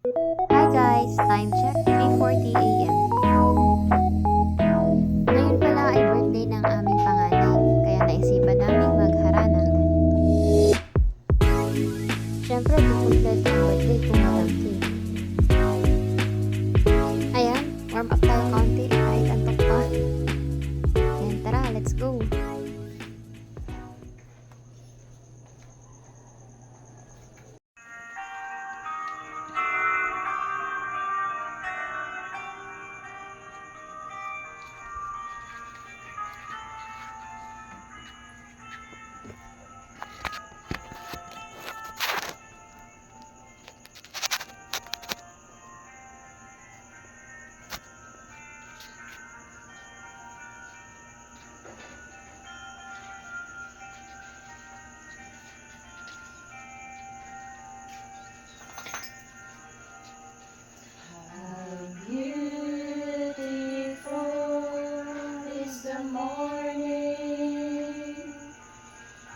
Hi guys! Time check, 3:40 AM. Ngayon pala ay birthday ng aming panganay, kaya naisipan naming magharana. Siyempre, kukumpleto ang birthday kung walang cake. Ayan, warm up tayo kaunti kahit antok pa. Ayan, tara, let's go!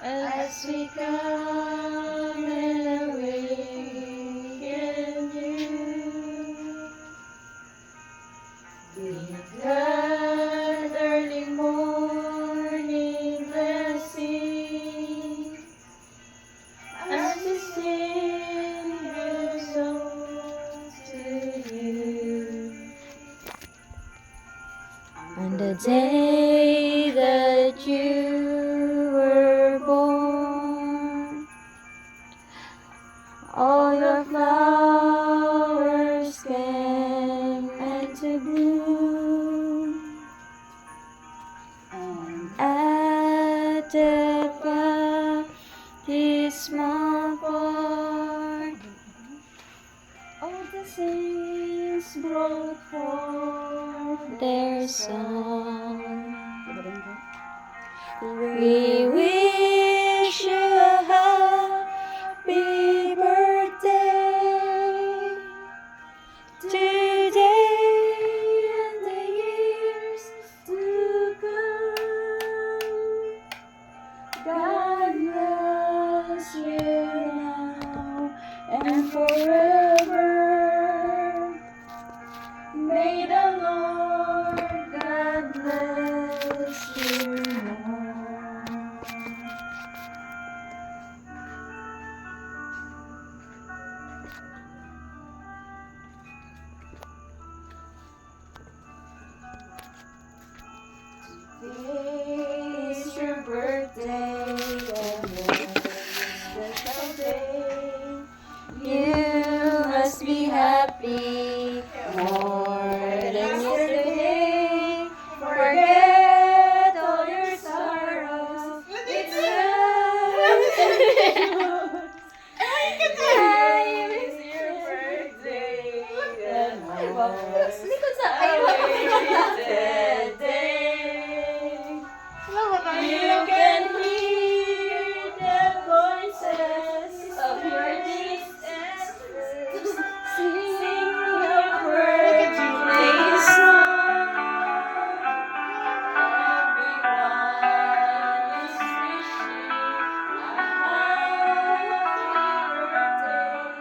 As we come and awaken you, with that early morning blessing, as we sing good songs to you. On the day that you were born, all your flowers came into bloom, and at the baptismal part, all the saints brought forth their song. We wish you a happy birthday today and the years to come. God bless you now and forever. May the Lord God bless you more. Today is your birthday and a special day. You must be happy more than yesterday. Forget all your sorrows. It's time Time is your birthday. And most awaited day. You can hear the voices of your distant friends sing your birthday song. Everyone is wishing a happy birthday.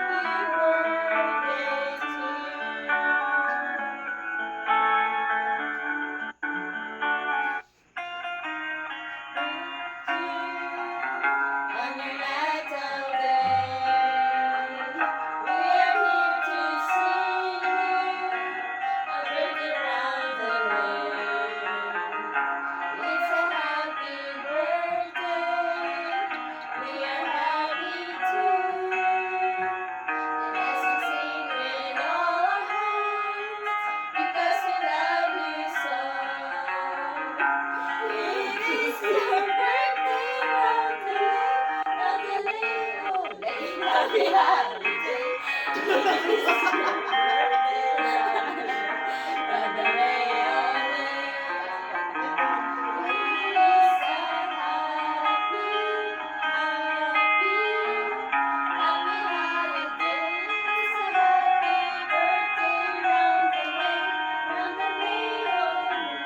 Happy birthday to on your natal day, we are here to sing you a birthday round the lane. It's a happy birthday, we are happy too. And as we sing with all our hearts, because we love you so. It is your birthday, round the lane, oh lane, happy holiday. It is your birthday, round the lane, oh lane. It's a happy, happy, happy holiday. It's a happy birthday, round the lane, oh lane.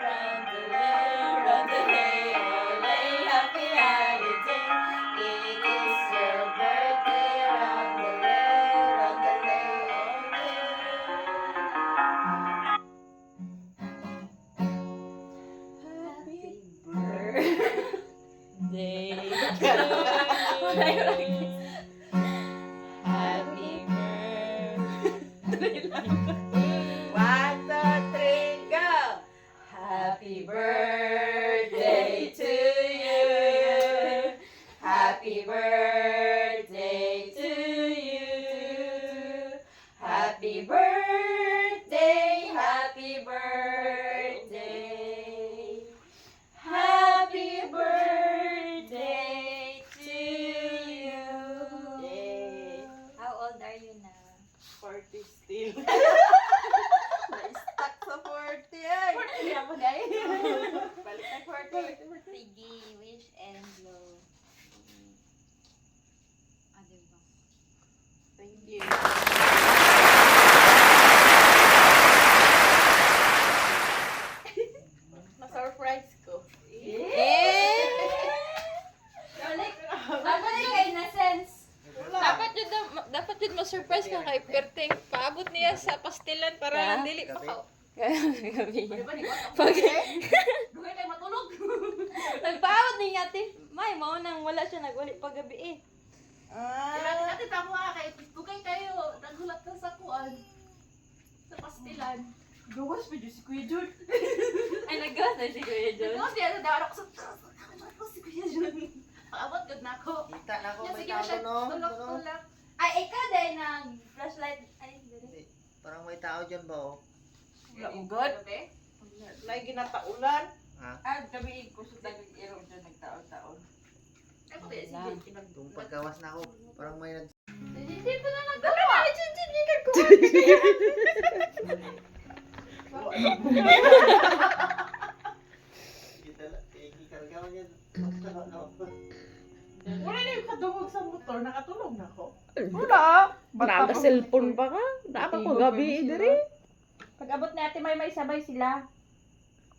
Round the lane, oh lane, happy holiday. birthday to you. Happy birthday. 1, 2, 3, go! Happy birthday to you. Happy birthday to you. Happy birthday, happy birthday. Happy birthday to you. Yay. How old are you now? 40 still. Na-stuck sa 40 ay. 40 na po guys. Balik na 40. Sige, wish and blow. Ah, diba? Thank you. Na-surprise ko. Eh! Balik! Balik kay na sense. Dapat yun ma-surprise ka kay Perteng. Paabot niya sa pastilan para dili pa ka. Gabi. Dugay tayo matulog. Nagpaawat ni ate. May, mao nang wala siya naguli pag gabi eh. Ah, Ate, tamo nga kay dugay kayo nagulat na sa kuan. Sa pastilan. gawas pa dyan si Kuya Jun. Ay, naggawas na si Kuya John. Tapos diya na daw ako sa ako si Kuya Jun. Paabot gud na ako. Kita na ako Nya may sige tao siya no. tulak-tulak. Ay, ikaw dahil nag flashlight. Ay, dali. Parang may tao dyan ba oh? Wala mo good. Gabi. Lagi ginataulan. Ha? Gabi ko sa tagig iro dyan nagtaon-taon. Ako ba sige kinag. Kung pagkawas na ako, parang may nag... Dito na nagdala. Kita lang, ikarga mo yan. Wala na yung kadungog sa motor, nakatulog na ako. Naga cellphone pa ka? Dapat ko gabi diri. Pag abot na ate, may sabay sila.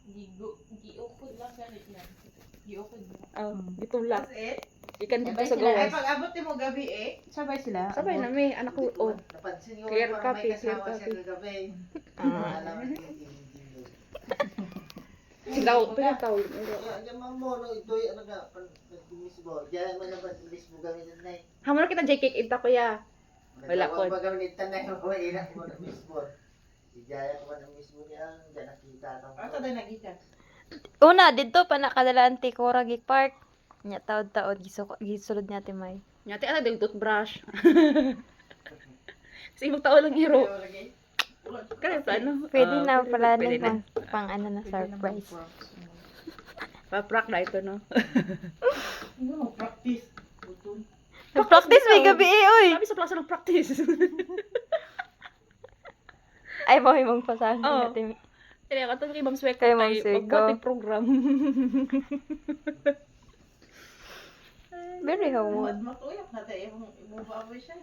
Giukod lang ganit yan. Giukod lang. Oh, gitulak. That's it. Ikan dito sa Ay, gawas. pag abot mo gabi eh. Sabay sila. Sabay na may anak ko. Oh. Napansin ko Clear parang may copy, clear kasama siya copy. kagabi. Ah. Alam mo, Daw, pinataw. Yan mo, no, ito yung ano nga, pag-miss mo. Diyan mo naman, miss mo gamitin na eh. Hamon kita jay cake ita kuya. Wala ko. Nagawang pagamitan na yung mga inak mo na miss mo. Si Jaya ko na miss mo niya, diyan nakita ka. Asa tayo nagita? Una, dito pa nakadala ang Tikora Geek Park. Nya taod-taod gisulod niya ti May. Nyati ata yung toothbrush. Kasi ibang tao lang hero. Kaya plano. Pwede na pala Pwede na pang ano na surprise. Pa-prank na ito no. Ano, practice. Butun. Practice may gabi eh, oy. Sabi sa plaza ng practice. Ay, mo imong pasahan Oo. natin. Kaya ka kay Ma'am Swek Kay Ma'am Swek, pagbuti oh. program. Very homeward. Matuyok na tayo, imong baboy siya.